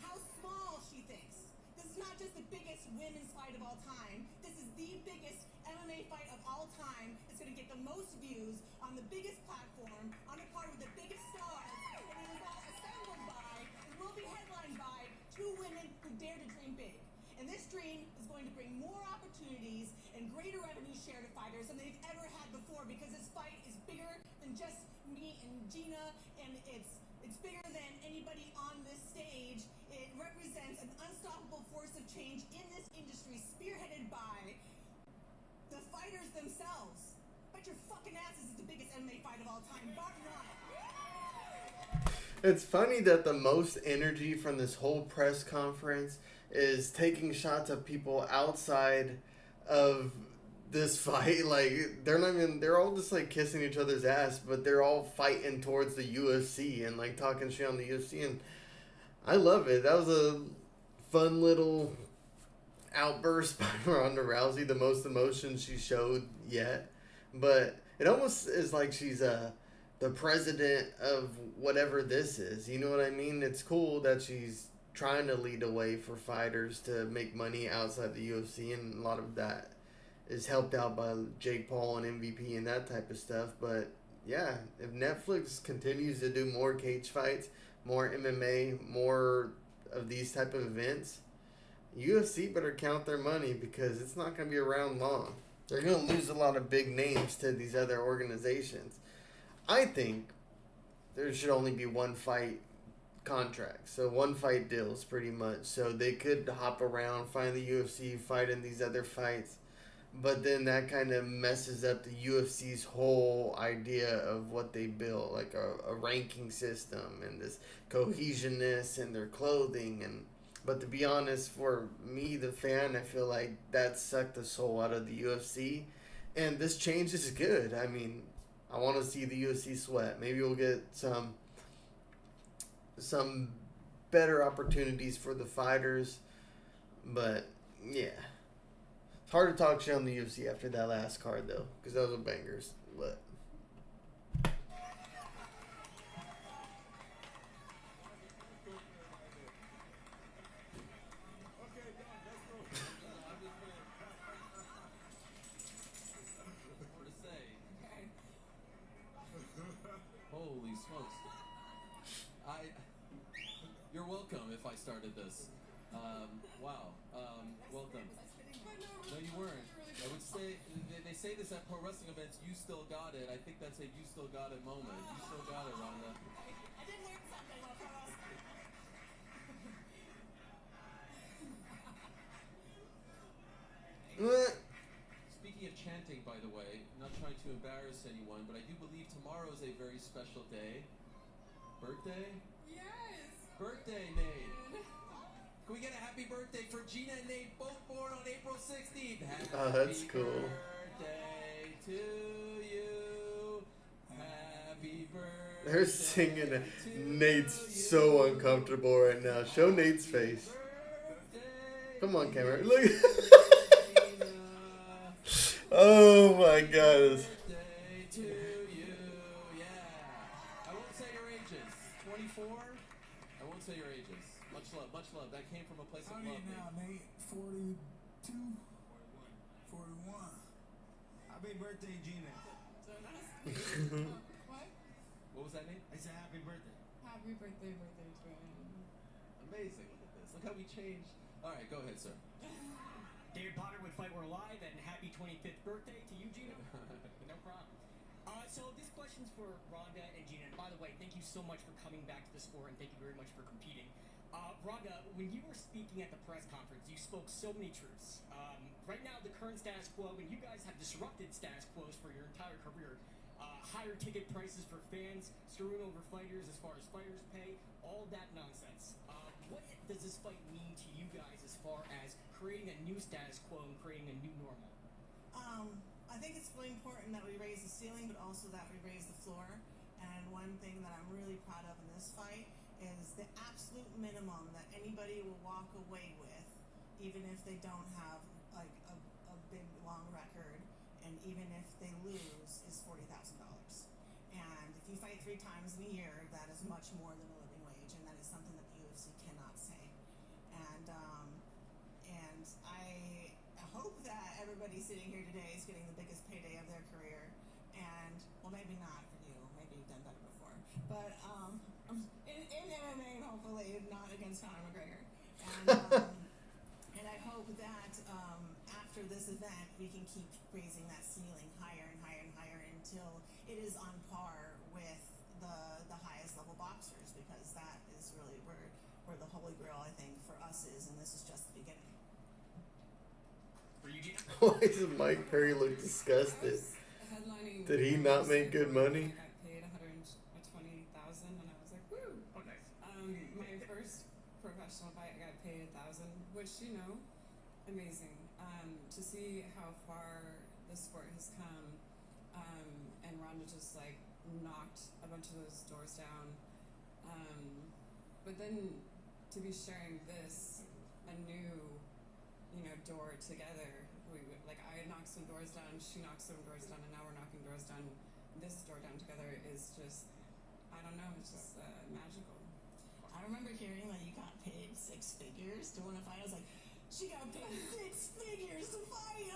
how small she thinks. This is not just the biggest women's fight of all time. This is the biggest MMA fight of all time. It's going to get the most views on the biggest platform, on a part with the biggest stars, and it was all assembled by, and will be headlined by, two women who dare to dream big. And this dream is going to bring more opportunities and greater revenue share to fighters than they've ever had before, because this fight is bigger than just me and Gina, and it's bigger than anybody on this stage. It represents an unstoppable force of change in this industry, spearheaded by the fighters themselves. Bet your fucking asses is the biggest MMA fight of all time, bar none. It's funny that the most energy from this whole press conference is taking shots at people outside of this fight. Like, they're all just like kissing each other's ass, but they're all fighting towards the UFC and like talking shit on the UFC, and I love it. That was a fun little outburst by Ronda Rousey, the most emotion she showed yet. But it almost is like she's the president of whatever this is. You know what I mean? It's cool that she's trying to lead a way for fighters to make money outside the UFC, and a lot of that is helped out by Jake Paul and MVP and that type of stuff. But yeah, if Netflix continues to do more cage fights, more MMA, more of these type of events, UFC better count their money, because it's not going to be around long. They're going to lose a lot of big names to these other organizations. I think there should only be one fight contract. So one fight deals pretty much. So they could hop around, find the UFC, fight in these other fights. But then that kind of messes up the UFC's whole idea of what they built, like a ranking system and this cohesionness in their clothing. But to be honest, for me, the fan, I feel like that sucked the soul out of the UFC. And this change is good. I mean, I want to see the UFC sweat. Maybe we'll get some better opportunities for the fighters. But, yeah. It's hard to talk shit on the UFC after that last card, though, because those were bangers. But Holy smokes. You're welcome if I started this. Wow. Welcome. No, you weren't. I would say, they say this at pro wrestling events, you still got it. I think that's a you still got it moment. You still got it, Rhonda. I did learn something about pro wrestling. Speaking of chanting, by the way, not trying to embarrass anyone, but I do believe tomorrow is a very special day. Birthday? Yes. Birthday, Nate. Can we get a happy birthday for Gina and Nate, both born on April 16th? Oh, that's cool. Birthday to you. Happy birthday. they're singing it. Nate's so uncomfortable right now. Show Nate's face. Come on, camera. Look. Oh my God. Birthday to you. Yeah. I won't say your ages. 24? I won't say your ages. Much love, much love. That came from a place How of old are love. you now, Nate? 42? 41. Happy birthday, Gina. What? What was that, Nate? I said happy birthday. Happy birthday, twin. Amazing. Look at this. Look how we changed. All right, go ahead, sir. David Potter with Fight We're Live, and happy 25th birthday to you, Gino. No problem. So this question's for Rhonda and Gina. And by the way, thank you so much for coming back to the sport, and thank you very much for competing. Rhonda, when you were speaking at the press conference, you spoke so many truths. Right now, the current status quo, and you guys have disrupted status quos for your entire career. Higher ticket prices for fans, screwing over fighters as far as fighters pay, all that nonsense. What does this fight mean to you guys as far as creating a new status quo and creating a new normal? I think it's really important that we raise the ceiling, but also that we raise the floor. And one thing that I'm really proud of in this fight is the absolute minimum that anybody will walk away with, even if they don't have like a big long record, and even if they lose, is $40,000. And if you fight 3 times in a year, that is much more than a living wage, and that is something that the UFC cannot say. And I hope that everybody sitting here today is getting the biggest payday of their career. And well, maybe not for you. Maybe you've done better before. But in MMA, hopefully not against Conor McGregor. And I hope that after this event, we can keep raising that ceiling higher and higher and higher until it is on par with the highest level boxers, because that is really where the holy grail, I think, for us is, and this is just the beginning. For you, Gina? Why does Mike Perry look disgusted? Did he not make good money? I got paid $120,000, and I was like, woo! Oh, nice. My first professional fight, I got paid $1,000, which, you know, amazing. To see how far the sport has come, and Ronda just like knocked a bunch of those doors down. But then to be sharing this, a new, you know, door together. Like I knocked some doors down, she knocked some doors down, and now we're knocking doors down. This door down together is just, I don't know, it's just magical. I remember hearing that you got paid 6 figures to win a fight. I was like, she got paid 6 figures to fight.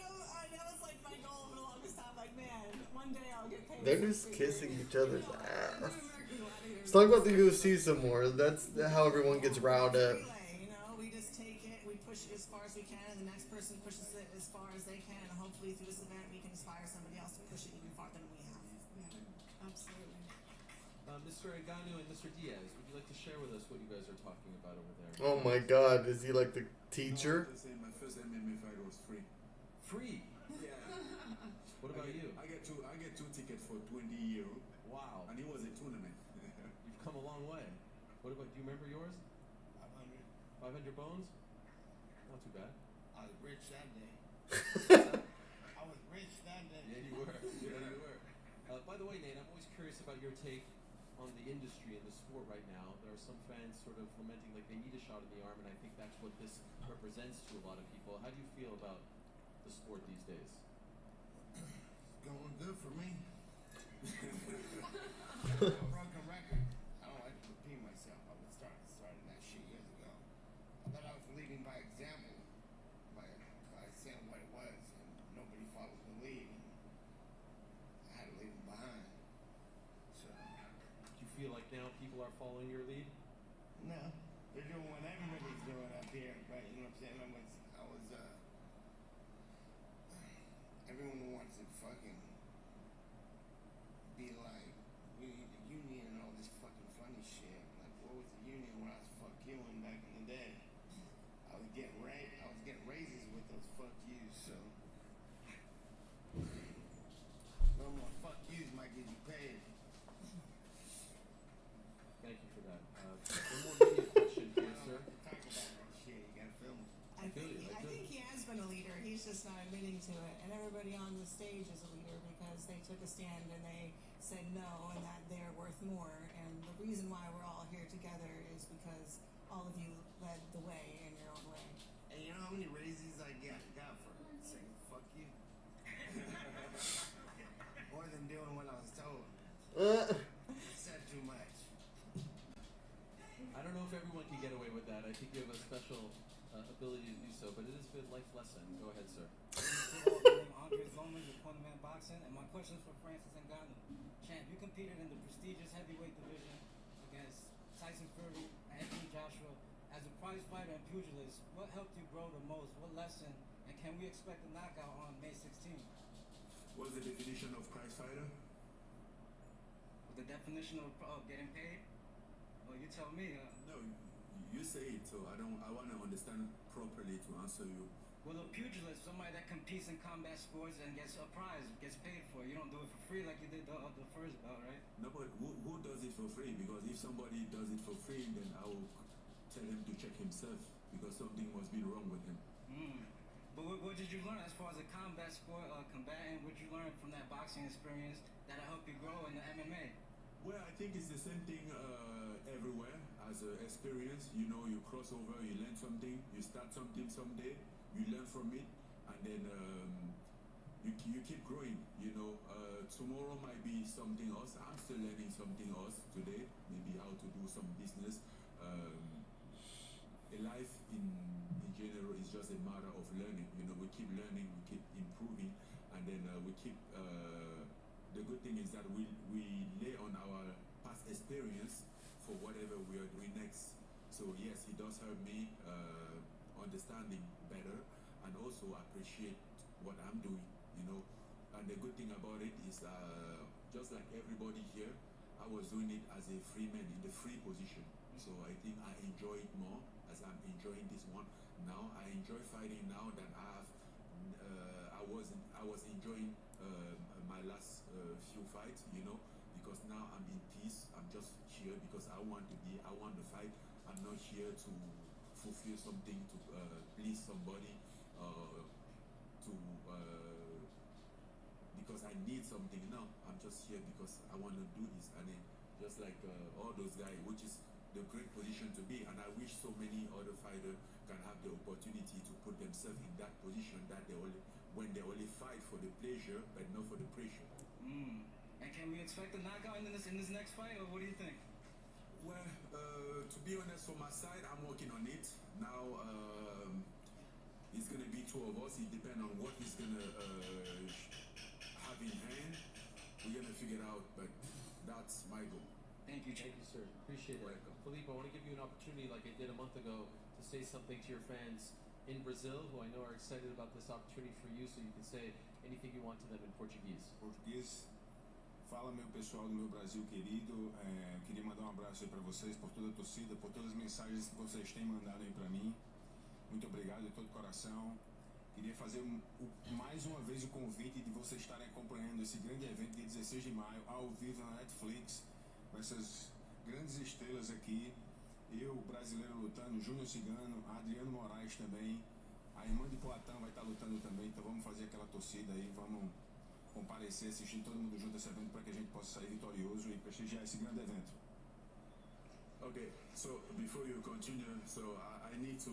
That was like my goal for the longest time. Like, man, one day I'll get paid. They're just kissing each other's ass. Let's talk about the UFC some more. That's how everyone gets riled up. You know, we just take it, we push it as far as we can, and the next person pushes it as far as they can, and hopefully through this event we can inspire somebody else to push it even farther than we have. Yeah, absolutely. Mr. Ngannou and Mr. Diaz, would you like to share with us what you guys are talking about over there? Oh my God, is he like the teacher? I want to say my first MMA fight was free. Free? Yeah. What about you? I get two tickets for 20 euro. Wow. And it was a tournament. You've come a long way. What about, do you remember yours? 500. 500 bones? Not too bad. I was rich that day. I was rich that day. Yeah, you were. Yeah, you were. By the way, Nate, I'm always curious about your take on the industry and the sport right now. There are some fans sort of lamenting like they need a shot in the arm, and I think that's what this represents to a lot of people. How do you feel about the sport these days? It's going good for me. Broken record. I don't like to repeat myself. I was starting that shit years ago. I thought I was leading by example, by saying what it was, and nobody followed the lead. And I had to leave them behind. So. Do you feel like now people are following your lead? No, they're doing what everybody's doing up here, but you know what I'm saying? Everyone wants to fucking be like, we need a union and all this fucking funny shit. Like, what was the union when I was fuck youing back in the day? I was getting raises with those fuck yous, so. No more fuck yous might get you paid. Thank you for that. One more media question here, sir. Talk about that shit, you gotta film it. I think he has been a leader. He's just not admitting to it. And everybody on the stage is a leader because they took a stand and they said no and that they're worth more. And the reason why we're all here together is because all of you led the way in your own way. And you know how many raises I got for saying fuck you? More than doing what I was told. I said too much. I don't know if everyone can get away with that. I think you have a special ability to do so, but it is a good life lesson. Go ahead, sir. Andre Loman with Corner Man Boxing, and my question is for Francis Ngannou. Champ, you competed in the prestigious heavyweight division against Tyson Fury and Anthony Joshua. As a prize fighter and pugilist, what helped you grow the most? What lesson and can we expect a knockout on May 16th? What's the definition of prize fighter? The definition of getting paid? Well, you tell me. No, you say it, so I want to understand properly to answer you. Well, a pugilist, somebody that competes in combat sports and gets a prize, gets paid for. You don't do it for free like you did the first bout, right? No, but who does it for free? Because if somebody does it for free, then I will tell him to check himself because something must be wrong with him. But what did you learn as far as a combat sport, combatant? What did you learn from that boxing experience that'll help you grow in the MMA? Well, I think it's the same thing everywhere as an experience. You know, you cross over, you learn something, you start something someday, you learn from it, and then you keep growing. You know, tomorrow might be something else. I'm still learning something else today, maybe how to do some business. A life in general is just a matter of learning. You know, we keep learning, we keep improving, and then we keep. The good thing is that we lay on our past experience for whatever we are doing next. So yes, it does help me understanding better and also appreciate what I'm doing. You know, and the good thing about it is just like everybody here, I was doing it as a free man in the free position. So I think I enjoy it more as I'm enjoying this one now. I enjoy fighting now that I was enjoying my last few fights, you know, because now I'm in peace. I'm just here because I want to fight. I'm not here to fulfill something to please somebody because I need something. No, I'm just here because I want to do this. And then just like all those guys, which is the great position to be, and I wish so many other fighters can have the opportunity to put themselves in that position that when they only fight for the pleasure but not for the pressure. And can we expect a knockout in this next fight, or what do you think? Well, to be honest, from my side, I'm working on it now. It's gonna be two of us. It depends on what he's gonna have in hand. We're gonna figure it out, but that's my goal. Thank you, Thank you, sir. Appreciate it. Welcome. Philippe, I want to give you an opportunity, like I did a month ago, to say something to your fans in Brazil, who I know are excited about this opportunity for you, so you can say anything you want to them in Portuguese. Português. Fala, meu pessoal do meu Brasil querido. Queria mandar um abraço aí para vocês, por toda a torcida, por todas as mensagens que vocês têm mandado aí para mim. Muito obrigado de todo o coração. Queria fazer mais uma vez o convite de vocês estarem acompanhando esse grande evento de 16 de maio, ao vivo na Netflix, com essas grandes estrelas aqui. Eu, brasileiro, lutando, Júnior Cigano, Adriano Moraes também, a irmã de Poatã vai estar lutando também, então vamos fazer aquela torcida aí, vamos comparecer, assistir todo mundo junto a esse evento para que a gente possa sair vitorioso e prestigiar esse grande evento. Okay, so before you continue, so I need to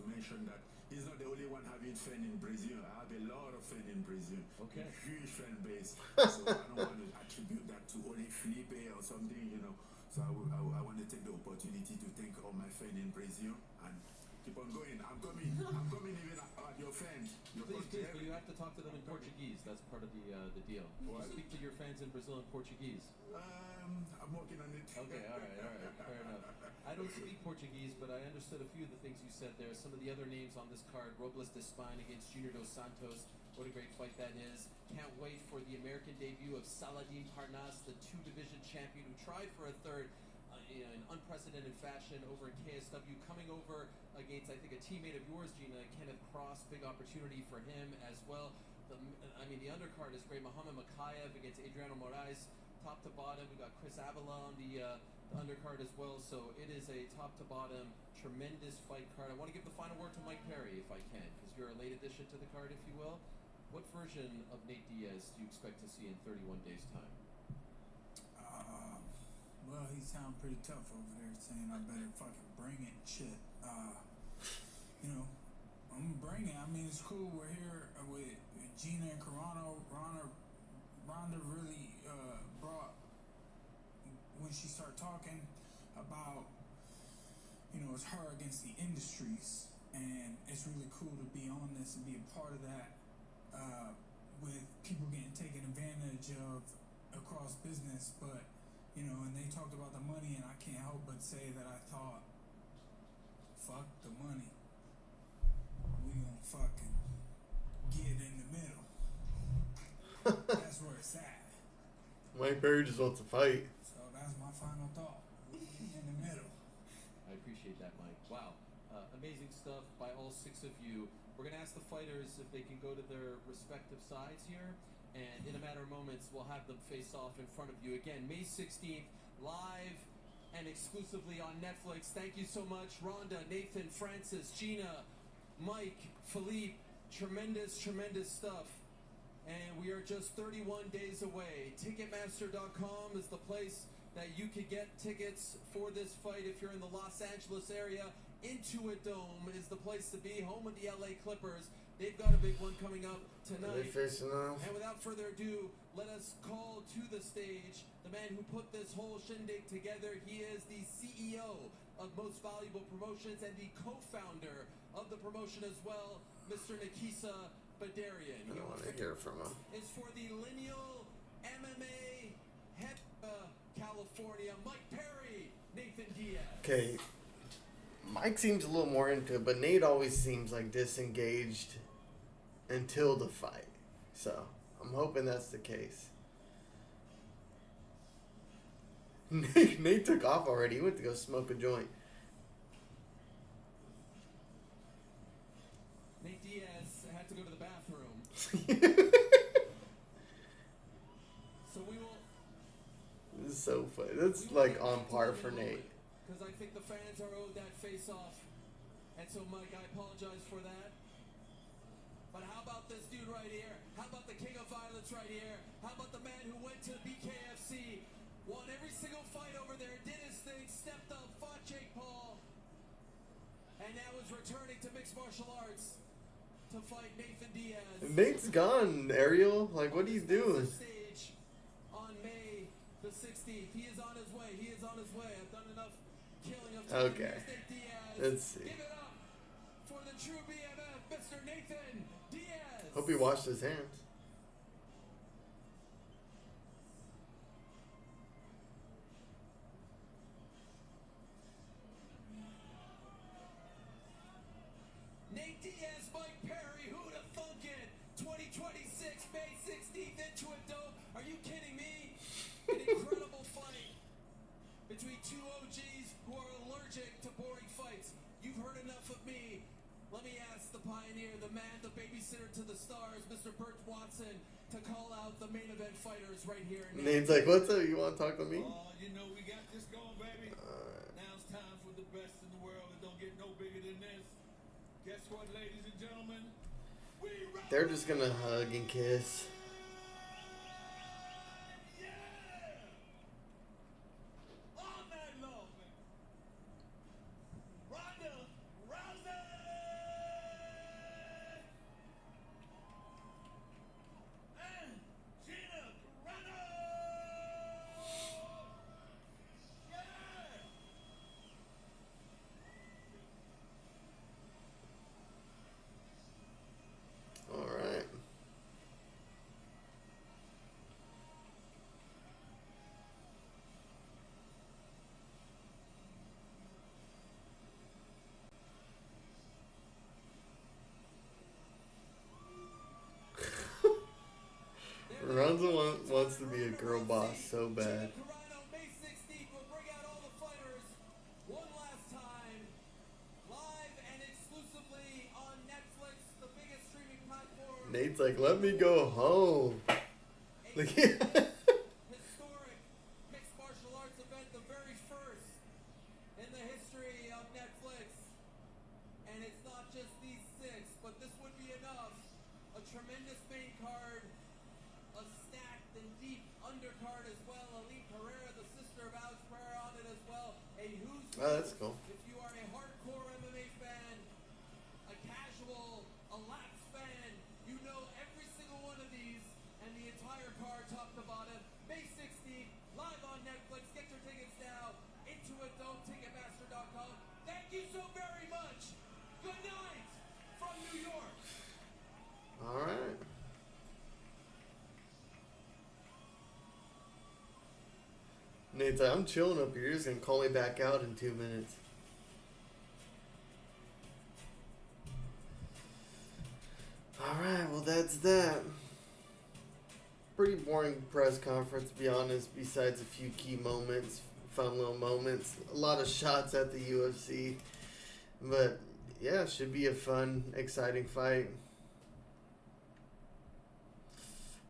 mention that he's not the only one having fan in Brazil. I have a lot of fan in Brazil. Okay. A huge fan base. So I don't want to attribute that to only Felipe or something, you know. So I want to take the opportunity to thank all my fans in Brazil and keep on going. I'm coming even at your fans. Please, but you have to talk to them in Portuguese. That's part of the deal. What? Speak to your fans in Brazil in Portuguese. I'm working on it. Okay, all right, fair enough. I don't speak Portuguese, but I understood a few of the things you said there. Some of the other names on this card, Robles de Spine against Junior Dos Santos. What a great fight that is. Can't wait for the American debut of Saladin Parnas, the two-division champion who tried for a third in unprecedented fashion over at KSW, coming over against, I think, a teammate of yours, Gina, Kenneth Cross. Big opportunity for him as well. The undercard is great. Muhammad Makayev against Adriano Moraes. Top to bottom, we got Chris Avila on the undercard as well. So it is a top to bottom, tremendous fight card. I want to give the final word to Mike Perry, if I can, because you're a late addition to the card, if you will. What version of Nate Diaz do you expect to see in 31 days' time? Well, he sound pretty tough over there, saying I better fucking bring it and shit. You know, I'm gonna bring it. I mean, it's cool. We're here with Gina and Carano. Ronda really brought, when she started talking about, you know, it's her against the industries, and it's really cool to be on this and be a part of that, with people getting taken advantage of across business. But you know, and they talked about the money, and I can't help but say that I thought, fuck the money. We gonna fucking getting in the middle. That's where it's at. Mike Perry just wants to fight. So that's my final thought. In the middle. I appreciate that, Mike. Wow. Amazing stuff by all 6 of you. We're going to ask the fighters if they can go to their respective sides here. And in a matter of moments, we'll have them face off in front of you. Again, May 16th, live and exclusively on Netflix. Thank you so much, Rhonda, Nathan, Francis, Gina, Mike, Philippe. Tremendous, tremendous stuff. And we are just 31 days away. Ticketmaster.com is the place that you could get tickets for this fight if you're in the Los Angeles area. Intuit Dome is the place to be, home of the LA Clippers. They've got a big one coming up Are they tonight. facing off? And without further ado, let us call to the stage the man who put this whole shindig together. He is the CEO of Most Valuable Promotions and the co-founder of the promotion as well, Mr. Nikisa Badarian. I don't want to hear from him. Is for the Lineal MMA California, Mike Perry, Nathan Diaz. Okay. Mike seems a little more into it, but Nate always seems like disengaged until the fight. So, I'm hoping that's the case. Nate took off already. He went to go smoke a joint. Nate Diaz had to go to the bathroom. So we will... This is so funny. That's like on par for Nate. Because I think the fans are owed that face-off. And so, Mike, I apologize for that. But how about this dude right here? How about the king of violence right here? How about the man who went to BKFC, won every single fight over there, did his thing, stepped up, fought Jake Paul, and now is returning to mixed martial arts to fight Nathan Diaz. Nate's gone, Ariel. Like, what are you doing? Stage on May the 16th. He is on his way. He is on his way. I've done enough killing of time. Okay. Here's Nate Diaz. Let's see. Give it up for the true BMF, Mr. Nathan Diaz. Hope he washed his hands. Nate Diaz, Mike Perry, who'd have thunk it? 2026, May 16th, Intuit Dome. Are you kidding me? An incredible fight between two OGs who are allergic to boring fights. You've heard enough of me. Let me ask the pioneer, the man, the babysitter to the stars, Mr. Burt Watson, to call out the main event fighters right here. Nate's like, what's up? You want to talk to me? Oh, you know we got this going, baby. Now it's time for the best in the world. It don't get no bigger than this. Guess what, ladies and gentlemen? They're just going to hug and kiss. All night long, man. Ronda Rousey! And Gina Carano! Yeah! All right. Ronzo wants to be a girl boss so bad. Carano, May 16th, will bring out all the fighters one last time, live and exclusively on Netflix, the biggest streaming platform. Nate's like, let me go home. Look at Historic mixed martial arts event, the very first in the history of Netflix. And it's not just these 6, but this would be enough. A tremendous main card, a stacked and deep undercard as well. Elite Pereira, the sister of Alex Pereira, on it as well. A who's who. Oh, that's cool. If you are a hardcore MMA fan, a casual, a lax fan, you know every single one of these and the entire card top to bottom. May 16th, live on Netflix. Get your tickets now. Intuit Dome, Ticketmaster.com. Thank you so very much. Good night from New York. All right. Nate's like, I'm chilling up here. You're just going to call me back out in 2 minutes. All right. Well, that's that's that. Pretty boring press conference, to be honest, besides a few key moments, fun little moments. A lot of shots at the UFC. But, yeah, it should be a fun, exciting fight.